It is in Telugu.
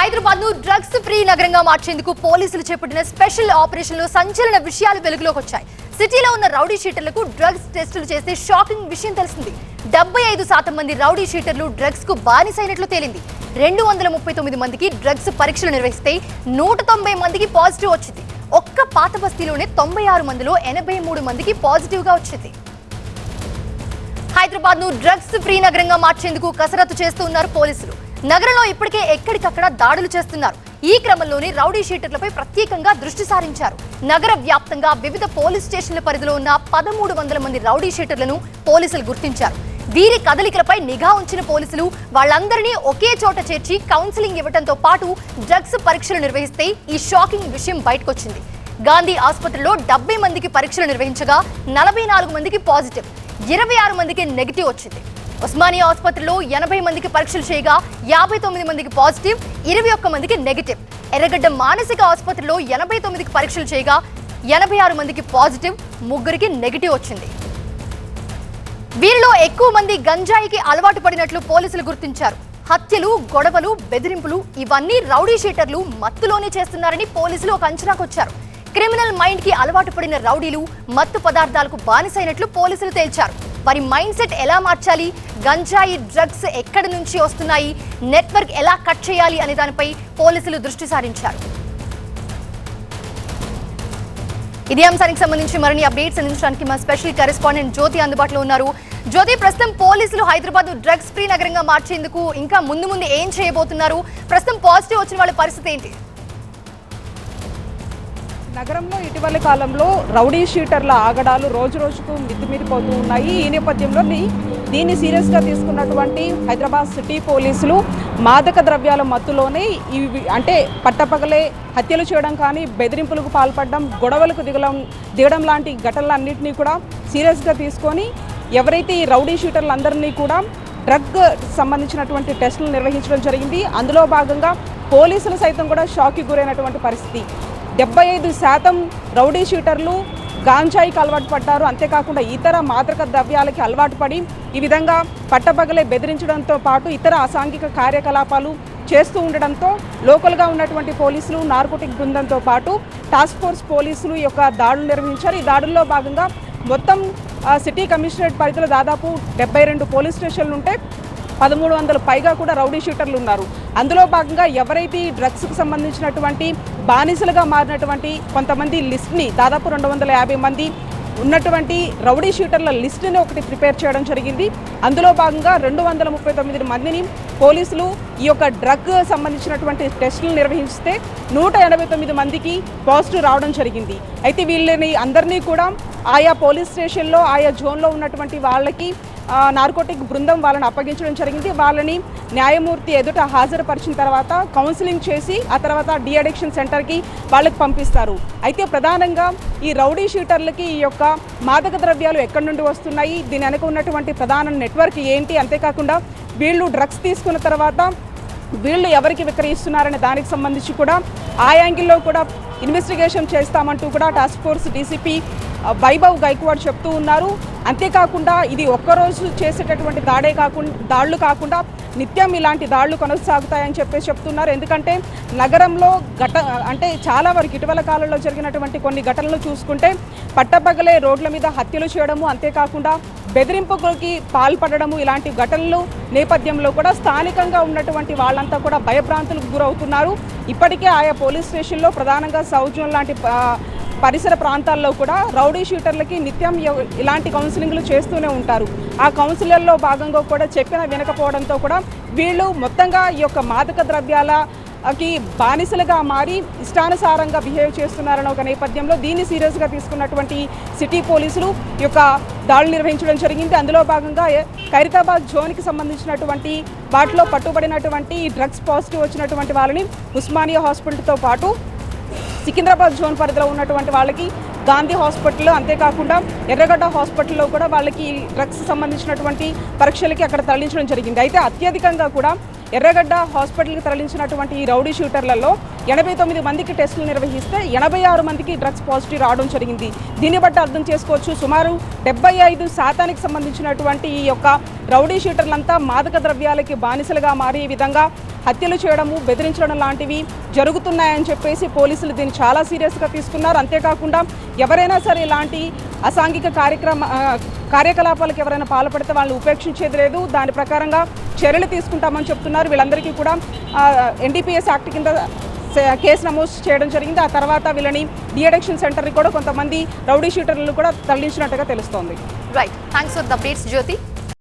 హైదరాబాద్ ను డ్రగ్స్ ఫ్రీ నగరంగా మార్చేందుకు పోలీసులు చేపట్టిన స్పెషల్ ఆపరేషన్ లో సంచలన విషయాలు వెలుగులోకి వచ్చాయి. సిటీలో ఉన్న రౌడీ షీటర్లకు డ్రగ్స్ టెస్టులు చేస్తే షాకింగ్ విషయం తెలిసింది. 75% మంది రౌడీ షీటర్లు డ్రగ్స్ కు బానిసైనట్లు తేలింది. 239 మందికి డ్రగ్స్ పరీక్షలు నిర్వహిస్తే 190 మందికి పాజిటివ్ వచ్చింది. ఒక్క పాత బస్తీలోనే 96 మందిలో 83 మందికి పాజిటివ్ గా వచ్చింది. హైదరాబాద్ ను డ్రగ్స్ ఫ్రీ నగరంగా మార్చేందుకు కసరత్తు చేస్తున్నారు పోలీసులు. నగరంలో ఇప్పటికే ఎక్కడికక్కడ దాడులు చేస్తున్నారు. ఈ క్రమంలోనే రౌడీ షీటర్లపై ప్రత్యేకంగా దృష్టి సారించారు. నగర వ్యాప్తంగా వివిధ పోలీస్ స్టేషన్ల పరిధిలో ఉన్న 1300 మంది రౌడీ షీటర్లను పోలీసులు గుర్తించారు. వీరి కదలికలపై నిఘా ఉంచిన పోలీసులు వాళ్ళందరినీ ఒకే చోట చేర్చి కౌన్సిలింగ్ ఇవ్వడంతో పాటు డ్రగ్స్ పరీక్షలు నిర్వహిస్తే ఈ షాకింగ్ విషయం బయటకొచ్చింది. గాంధీ ఆసుపత్రిలో 70 మందికి పరీక్షలు నిర్వహించగా 44 మందికి పాజిటివ్, 26 మందికి నెగిటివ్ వచ్చింది. ఉస్మానియా ఆసుపత్రిలో 80 మందికి పరీక్షలు చేయగా 59 మందికి పాజిటివ్, 21 మందికి నెగిటివ్. ఎర్రగడ్డ మానసిక ఆసుపత్రిలో 89కి పరీక్షలు చేయగా 86 మందికి పాజిటివ్, 3కి నెగిటివ్ వచ్చింది. వీరిలో ఎక్కువ మంది గంజాయికి అలవాటు పడినట్లు పోలీసులు గుర్తించారు. హత్యలు, గొడవలు, బెదిరింపులు ఇవన్నీ రౌడీ షీటర్లు మత్తులోనే చేస్తున్నారని పోలీసులు ఒక అంచనాకొచ్చారు. క్రిమినల్ మైండ్ కి అలవాటు పడిన రౌడీలు మత్తు పదార్థాలకు బానిసైనట్లు పోలీసులు తేల్చారు. వారి మైండ్ సెట్ ఎలా మార్చాలి, గంజాయి డ్రగ్స్ ఎక్కడి నుంచి వస్తున్నాయి, నెట్వర్క్ ఎలా కట్ చేయాలి అనే దానిపై పోలీసులు దృష్టి సారించారు. ఇదే అంశానికి సంబంధించి మరిన్ని అప్డేట్స్ అందించడానికి మా స్పెషల్ కరెస్పాండెంట్ జ్యోతి అందుబాటులో ఉన్నారు. జ్యోతి, ప్రస్తుతం పోలీసులు హైదరాబాద్ డ్రగ్స్ ఫ్రీ నగరంగా మార్చేందుకు ఇంకా ముందు ఏం చేయబోతున్నారు? ప్రస్తుతం పాజిటివ్ వచ్చిన వాళ్ళ పరిస్థితి ఏంటి? నగరంలో ఇటీవలి కాలంలో రౌడీ షీటర్ల ఆగడాలు రోజు రోజుకు మితిమీరిపోతూ ఉన్నాయి. ఈ నేపథ్యంలో దీన్ని సీరియస్గా తీసుకున్నటువంటి హైదరాబాద్ సిటీ పోలీసులు మాదక ద్రవ్యాల మత్తులోనే అంటే పట్టపగలే హత్యలు చేయడం కానీ, బెదిరింపులకు పాల్పడడం, గొడవలకు దిగడం లాంటి ఘటనలన్నింటినీ కూడా సీరియస్గా తీసుకొని ఎవరైతే ఈ రౌడీ షీటర్లందరినీ కూడా డ్రగ్ సంబంధించినటువంటి టెస్టులు నిర్వహించడం జరిగింది. అందులో భాగంగా పోలీసులు సైతం కూడా షాక్కి గురైనటువంటి పరిస్థితి. 75% రౌడీ షీటర్లు గాంజాయికి అలవాటు పడ్డారు. అంతేకాకుండా ఇతర మాదక ద్రవ్యాలకి అలవాటు పడి ఈ విధంగా పట్టపగలే బెదిరించడంతో పాటు ఇతర అసాంఘిక కార్యకలాపాలు చేస్తూ ఉండడంతో లోకల్గా ఉన్నటువంటి పోలీసులు, నార్కోటిక్ బృందంతో పాటు టాస్క్ ఫోర్స్ పోలీసులు ఈ యొక్క దాడులు నిర్వహించారు. ఈ దాడుల్లో భాగంగా మొత్తం సిటీ కమిషనరేట్ పరిధిలో దాదాపు 72 పోలీస్ స్టేషన్లు ఉంటే 1300 పైగా కూడా రౌడీ షీటర్లు ఉన్నారు. అందులో భాగంగా ఎవరైతే ఈ డ్రగ్స్కి సంబంధించినటువంటి బానిసలుగా మారినటువంటి కొంతమంది లిస్ట్ని, దాదాపు 250 మంది ఉన్నటువంటి రౌడీ షీటర్ల లిస్టుని ఒకటి ప్రిపేర్ చేయడం జరిగింది. అందులో భాగంగా 239 మందిని పోలీసులు ఈ యొక్క డ్రగ్ సంబంధించినటువంటి టెస్టులు నిర్వహిస్తే 189 మందికి పాజిటివ్ రావడం జరిగింది. అయితే వీళ్ళని అందరినీ కూడా ఆయా పోలీస్ స్టేషన్లో, ఆయా జోన్లో ఉన్నటువంటి వాళ్ళకి నార్కోటిక్ బృందం వాళ్ళని అప్పగించడం జరిగింది. వాళ్ళని న్యాయమూర్తి ఎదుట హాజరుపరిచిన తర్వాత కౌన్సిలింగ్ చేసి ఆ తర్వాత డి అడిక్షన్ సెంటర్కి వాళ్ళకి పంపిస్తారు. అయితే ప్రధానంగా ఈ రౌడీ షీటర్లకి ఈ యొక్క మాదక ద్రవ్యాలు ఎక్కడి నుండి వస్తున్నాయి, దీని వెనక ఉన్నటువంటి ప్రధాన నెట్వర్క్ ఏంటి, అంతేకాకుండా వీళ్ళు డ్రగ్స్ తీసుకున్న తర్వాత వీళ్ళు ఎవరికి విక్రయిస్తున్నారనే దానికి సంబంధించి కూడా ఆ యాంగిల్లో కూడా ఇన్వెస్టిగేషన్ చేస్తామంటూ కూడా task force DCP Vaibhav Gaikwad చెప్తూ ఉన్నారు. అంతేకాకుండా ఇది ఒక్కరోజు చేసేటటువంటి దాడులు కాకుండా నిత్యం ఇలాంటి దాడులు కొనసాగుతాయని చెప్తున్నారు. ఎందుకంటే నగరంలో అంటే చాలా వరకు ఇటీవల కాలంలో జరిగినటువంటి కొన్ని ఘటనలు చూసుకుంటే పట్టపగలే రోడ్ల మీద హత్యలు చేయడము, అంతేకాకుండా బెదిరింపులకి పాల్పడము, ఇలాంటి ఘటనలు నేపథ్యంలో కూడా స్థానికంగా ఉన్నటువంటి వాళ్ళంతా కూడా భయభ్రాంతులకు గురవుతున్నారు. ఇప్పటికే ఆయా పోలీస్ స్టేషన్లో ప్రధానంగా సౌత్ జోన్ లాంటి పరిసర ప్రాంతాల్లో కూడా రౌడీ షూటర్లకి నిత్యం ఇలాంటి కౌన్సిలింగ్లు చేస్తూనే ఉంటారు. ఆ కౌన్సిలర్లో భాగంగా కూడా చెప్పిన వినకపోవడంతో కూడా వీళ్ళు మొత్తంగా ఈ యొక్క మాదక ద్రవ్యాలకి బానిసలుగా మారి ఇష్టానుసారంగా బిహేవ్ చేస్తున్నారన్న ఒక నేపథ్యంలో దీన్ని సీరియస్గా తీసుకున్నటువంటి సిటీ పోలీసులు ఈ యొక్క దాడులు నిర్వహించడం జరిగింది. అందులో భాగంగా ఖైరతాబాద్ జోన్కి సంబంధించినటువంటి వాటిలో పట్టుబడినటువంటి డ్రగ్స్ పాజిటివ్ వచ్చినటువంటి వాళ్ళని ఉస్మానియా హాస్పిటల్తో పాటు సికింద్రాబాద్ జోన్ పరిధిలో ఉన్నటువంటి వాళ్ళకి గాంధీ హాస్పిటల్లో, అంతేకాకుండా ఎర్రగడ్డ హాస్పిటల్లో కూడా వాళ్ళకి డ్రగ్స్ సంబంధించినటువంటి పరీక్షలకి అక్కడ తరలించడం జరిగింది. అయితే అత్యధికంగా కూడా ఎర్రగడ్డ హాస్పిటల్కి తరలించినటువంటి ఈ రౌడీ షూటర్లలో 89 మందికి టెస్టులు నిర్వహిస్తే 86 మందికి డ్రగ్స్ పాజిటివ్ రావడం జరిగింది. దీన్ని బట్టి అర్థం చేసుకోవచ్చు, సుమారు 75% సంబంధించినటువంటి ఈ యొక్క రౌడీ షూటర్లంతా మాదక ద్రవ్యాలకి బానిసలుగా మారి ఈ విధంగా హత్యలు చేయడము, బెదిరించడం లాంటివి జరుగుతున్నాయని చెప్పేసి పోలీసులు దీన్ని చాలా సీరియస్గా తీసుకున్నారు. అంతేకాకుండా ఎవరైనా సరే ఇలాంటి అసాంఘిక కార్యకలాపాలకు ఎవరైనా పాల్పడితే వాళ్ళని ఉపేక్షించేది లేదు, దాని ప్రకారంగా చర్యలు తీసుకుంటామని చెప్తున్నారు. వీళ్ళందరికీ కూడా ఎన్డీపీఎస్ యాక్ట్ కింద కేసు నమోదు చేయడం జరిగింది. ఆ తర్వాత వీళ్ళని డిఅడిక్షన్ సెంటర్ని కూడా కొంతమంది రౌడీ షూటర్లు కూడా తరలించినట్టుగా తెలుస్తోంది. Right, thanks for the updates Jyothi.